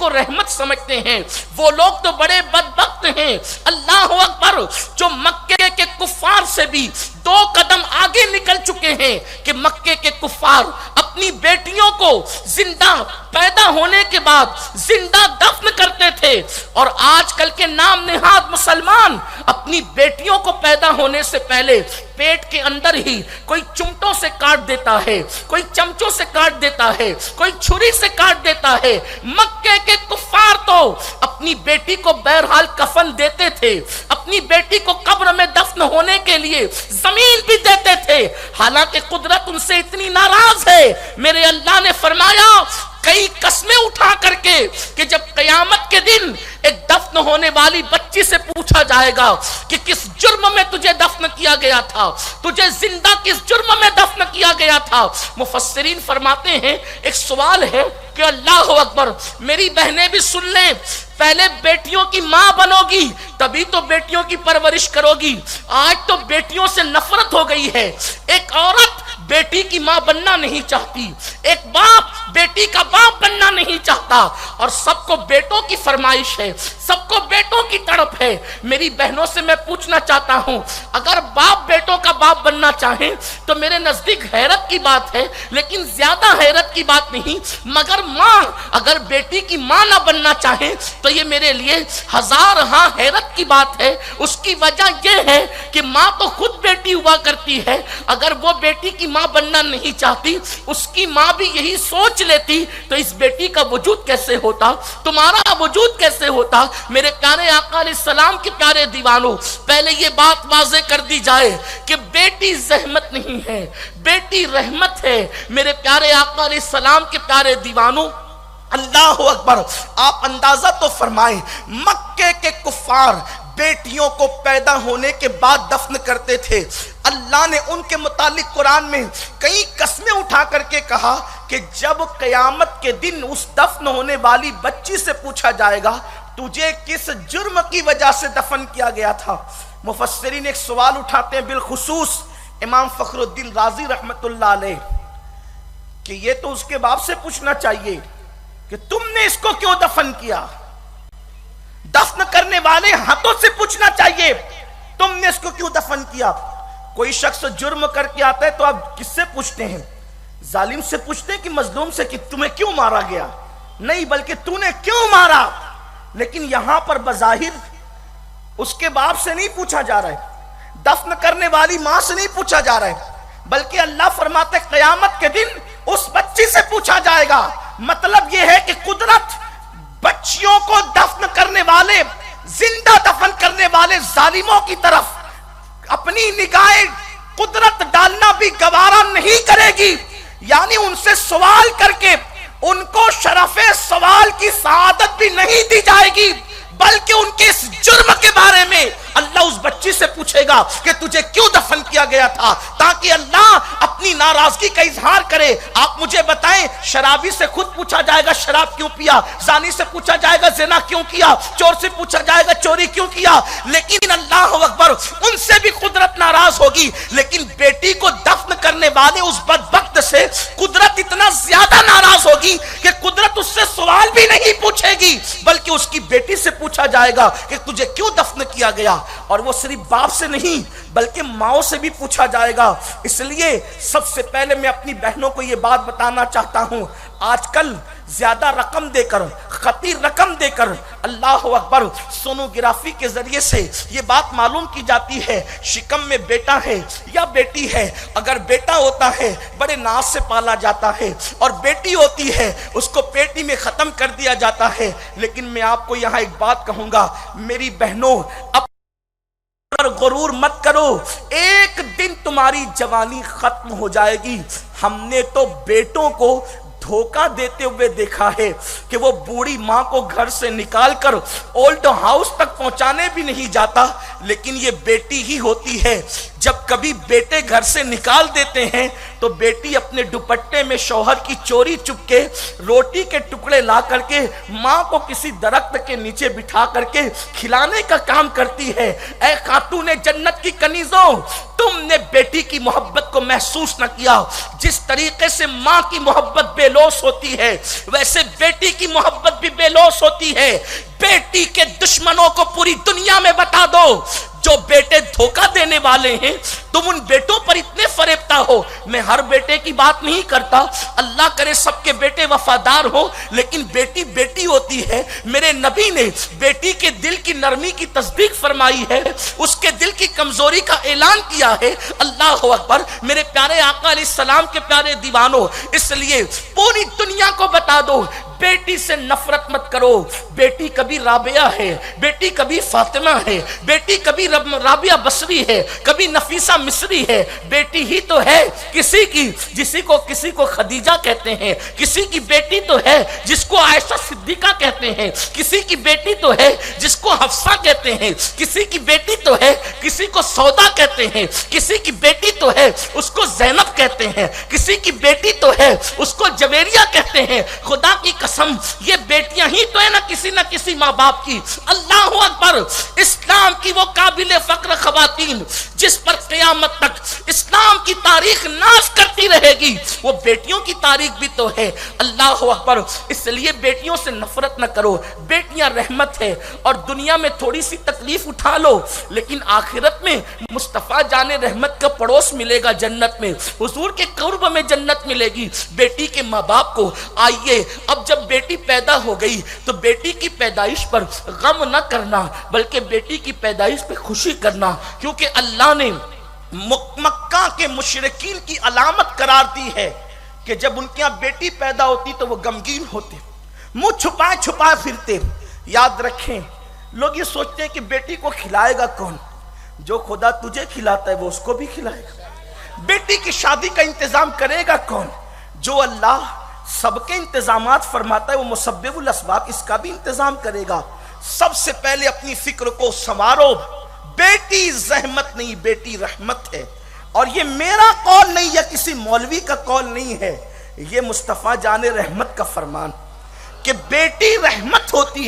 کو رحمت سمجھتے ہیں وہ لوگ تو بڑے بدبخت ہیں۔ اللہ اکبر، جو مکے کے کفار سے بھی 2 قدم آگے نکل چکے ہیں کہ مکے کے کفار اپنی بیٹیوں کو زندہ پیدا ہونے کے بعد زندہ دفن کرتے تھے، اور آج کل کے نام نہاد مسلمان اپنی بیٹیوں کو پیدا ہونے سے پہلے پیٹ کے اندر ہی کوئی چمٹوں سے کاٹ دیتا ہے، کوئی چمچوں سے کاٹ دیتا ہے، کوئی چھری سے کاٹ دیتا ہے۔ مکے کے کفار تو اپنی بیٹی کو بہرحال کفن دیتے تھے، اپنی بیٹی کو قبر میں دفن ہونے کے لیے زمین بھی دیتے تھے، حالانکہ قدرت ان سے اتنی ناراض ہے، میرے اللہ نے فرمایا کئی قسمیں اٹھا کر کے کہ جب قیامت کے دن ایک دفن ہونے والی بچی سے پوچھا جائے گا کہ کس جرم میں تجھے دفن کیا گیا تھا، تجھے زندہ کس جرم میں دفن کیا گیا تھا، مفسرین فرماتے ہیں ایک سوال ہے کہ اللہ اکبر، میری بہنیں بھی سن لیں، پہلے بیٹیوں کی ماں بنو گی تبھی تو بیٹیوں کی پرورش کرو گی، آج تو بیٹیوں سے نفرت ہو گئی ہے، ایک عورت بیٹی کی ماں بننا نہیں چاہتی، ایک باپ بیٹی کا باپ بننا نہیں چاہتا، اور سب کو بیٹوں کی فرمائش ہے، سب کو بیٹوں کی تڑپ ہے۔ میری بہنوں سے میں پوچھنا چاہتا ہوں، اگر باپ بیٹوں کا باپ بننا چاہیں تو میرے نزدیک حیرت کی بات ہے، لیکن زیادہ حیرت کی بات نہیں، مگر ماں اگر بیٹی کی ماں نہ بننا چاہیں تو یہ میرے لیے ہزار ہاں حیرت کی بات ہے۔ اس کی وجہ یہ ہے کہ ماں تو خود بیٹی ہوا کرتی ہے، اگر وہ بیٹی کی ماں بننا نہیں چاہتی، اس کی ماں بھی یہی سوچ لیتی تو اس بیٹی کا وجود کیسے ہوتا، تمہارا وجود کیسے ہوتا۔ میرے پیارے آقا علیہ السلام کے پیارے دیوانوں، پہلے یہ بات واضح کر دی جائے کہ بیٹی زحمت نہیں ہے، بیٹی رحمت ہے۔ میرے پیارے آقا علیہ السلام کے پیارے دیوانوں، اللہ اکبر، آپ اندازہ تو فرمائیں، مکے کے کفار بیٹیوں کو پیدا ہونے کے بعد دفن کرتے تھے۔ اللہ نے ان کے متعلق قرآن میں کئی قسمیں اٹھا کر کے کہا کہ جب قیامت کے دن اس دفن ہونے والی بچی سے پوچھا جائے گا تجھے کس جرم کی وجہ سے دفن کیا گیا تھا، مفسرین ایک سوال اٹھاتے ہیں، بالخصوص امام فخر الدین رازی رحمت اللہ علیہ، کہ یہ تو اس کے باپ سے پوچھنا چاہیے کہ تم نے اس کو کیوں دفن کیا، دفن کرنے والے ہاتھوں سے پوچھنا چاہیے تم نے اس کو کیوں دفن کیا۔ کوئی شخص جرم کر کے آتا ہے تو آپ کس سے پوچھتے ہیں، ظالم سے پوچھتے ہیں کہ مظلوم سے کہ تمہیں کیوں مارا گیا، نہیں بلکہ تو نے کیوں مارا۔ لیکن یہاں پر بظاہر اس کے باپ سے نہیں پوچھا جا رہا ہے، دفن کرنے والی ماں سے نہیں پوچھا جا رہا ہے، بلکہ اللہ فرماتے قیامت کے دن اس بچی سے پوچھا جائے گا۔ مطلب یہ ہے کہ قدرت بچیوں کو دفن کرنے والے، زندہ دفن کرنے والے ظالموں کی طرف اپنی نگاہ قدرت ڈالنا بھی گوارا نہیں کرے گی، یعنی ان سے سوال کر کے ان کو شرف سوال کی سعادت بھی نہیں دی جائے گی، بلکہ ان کے اس جرم کے بارے میں اللہ اس بچی سے پوچھے گا کہ تجھے کیوں دفن کیا گیا تھا، تاکہ اللہ اپنی ناراضگی کا اظہار کرے۔ آپ مجھے بتائیں، شرابی سے خود پوچھا جائے گا شراب کیوں پیا، زانی سے پوچھا جائے گا زنا کیوں کیا، چور سے پوچھا جائے گا چوری کیوں کیا، لیکن اللہ اکبر ان سے بھی قدرت ناراض ہوگی، لیکن بیٹی کو دفن کرنے والے اس بدبخت سے قدرت اتنا زیادہ ناراض ہوگی کہ قدرت اس سے سوال بھی نہیں پوچھے گی، بلکہ اس کی بیٹی سے پوچھا جائے گا کہ تجھے کیوں دفن کیا گیا، اور وہ صرف باپ سے نہیں بلکہ ماؤں سے بھی پوچھا جائے گا۔ اس لیے سب سے پہلے میں اپنی بہنوں کو یہ بات بتانا چاہتا ہوں، آج کل زیادہ رقم دے کر، خطیر رقم دے کر، اللہ اکبر، سونوگرافی کے ذریعے سے یہ بات معلوم کی جاتی ہے شکم میں بیٹا ہے یا بیٹی ہے۔ اگر بیٹا ہوتا ہے بڑے ناز سے پالا جاتا ہے، اور بیٹی ہوتی ہے اس کو پیٹی میں ختم کر دیا جاتا ہے۔ لیکن میں آپ کو یہاں ایک بات کہوں گا، میری بہنوں، غرور مت کرو، ایک دن تمہاری جوانی ختم ہو جائے گی۔ ہم نے تو بیٹوں کو دھوکہ دیتے ہوئے دیکھا ہے کہ وہ بوڑھی ماں کو گھر سے نکال کر اولڈ ہاؤس تک پہنچانے بھی نہیں جاتا، لیکن یہ بیٹی ہی ہوتی ہے۔ جب کبھی بیٹے گھر سے نکال دیتے ہیں تو بیٹی اپنے دوپٹے میں شوہر کی چوری چپ کے روٹی کے ٹکڑے لا کر کے ماں کو کسی درخت کے نیچے بٹھا کر کے کھلانے کا کام کرتی ہے۔ اے خاتون جنت کی کنیزوں، تم نے بیٹی کی محبت کو محسوس نہ کیا، جس طریقے سے ماں کی محبت بے لوث ہوتی ہے ویسے بیٹی کی محبت بھی بے لوث ہوتی ہے۔ بیٹی کے دشمنوں کو پوری دنیا میں بتا دو جو بیٹے دھوکہ دینے والے ہیں، تم ان بیٹوں پر اتنے فریبتا ہو۔ میں ہر بیٹے کی بات نہیں کرتا، اللہ کرے سب کے بیٹے وفادار ہو، لیکن بیٹی بیٹی ہوتی ہے۔ میرے نبی نے بیٹی کے دل کی نرمی کی تصدیق فرمائی ہے، اس کے دل کی کمزوری کا اعلان کیا ہے۔ اللہ اکبر۔ میرے پیارے آقا علیہ السلام کے پیارے دیوانوں، اس لیے پوری دنیا کو بتا دو بیٹی سے نفرت مت کرو۔ بیٹی کبھی رابعہ ہے، بیٹی کبھی فاطمہ ہے، بیٹی کبھی رابعہ بصری ہے، کبھی نفیسہ مصری ہے۔ بیٹی ہی تو ہے کسی کو خدیجہ کہتے ہیں، کسی کی بیٹی تو ہے جس کو عائشہ صدیقہ کہتے ہیں، کسی کی بیٹی تو ہے جس کو حفصہ کہتے ہیں، کسی کی بیٹی تو ہے کسی کو سودا کہتے ہیں، کسی کی بیٹی تو ہے اس کو زینب کہتے ہیں، کسی کی بیٹی تو ہے اس کو جویریہ کہتے ہیں۔ خدا کی قسم یہ بیٹیاں ہی تو ہے نہ کسی ماں باپ کی۔ اللہ اکبر۔ اسلام کی وہ قابل فخر خواتین جس پر قیامت تک اسلام کی تاریخ ناز کرتی رہے گی، وہ بیٹیوں کی تاریخ بھی تو ہے۔ اللہ اکبر۔ اس لیے بیٹیوں سے نفرت نہ کرو، بیٹیاں رحمت ہے، اور دنیا میں تھوڑی سی تکلیف اٹھا لو لیکن آخرت میں مصطفیٰ جان رحمت کا پڑوس ملے گا جنت میں، حضور کے قرب میں جنت ملے گی۔ بیٹی کے ماں باپ کو آئیے اب جب بیٹی پیدا ہو گئی تو بیٹی کی پیدائش پر غم نہ کرنا بلکہ بیٹی کی پیدائش پہ خوشی کرنا، کیونکہ اللہ نے مکہ کے مشرکین کی علامت قرار دی ہے کہ جب ان کے یہاں بیٹی پیدا ہوتی تو وہ غمگین ہوتے، منہ چھپائے چھپائے پھرتے۔ یاد رکھیں لوگ یہ سوچتے ہیں کہ بیٹی کو کھلائے گا کون؟ جو خدا تجھے کھلاتا ہے وہ اس کو بھی کھلائے گا۔ بیٹی کی شادی کا انتظام کرے گا کون؟ جو اللہ سب کے انتظامات فرماتا ہے وہ مسبب الاسباب اس کا بھی انتظام کرے گا۔ سب سے پہلے اپنی فکر کو سنوارو، بیٹی زحمت نہیں، بیٹی رحمت ہے۔ اور یہ میرا قول نہیں یا کسی مولوی کا قول نہیں ہے، یہ مصطفیٰ جان رحمت کا فرمان کہ بیٹی رحمت ہوتی ہے۔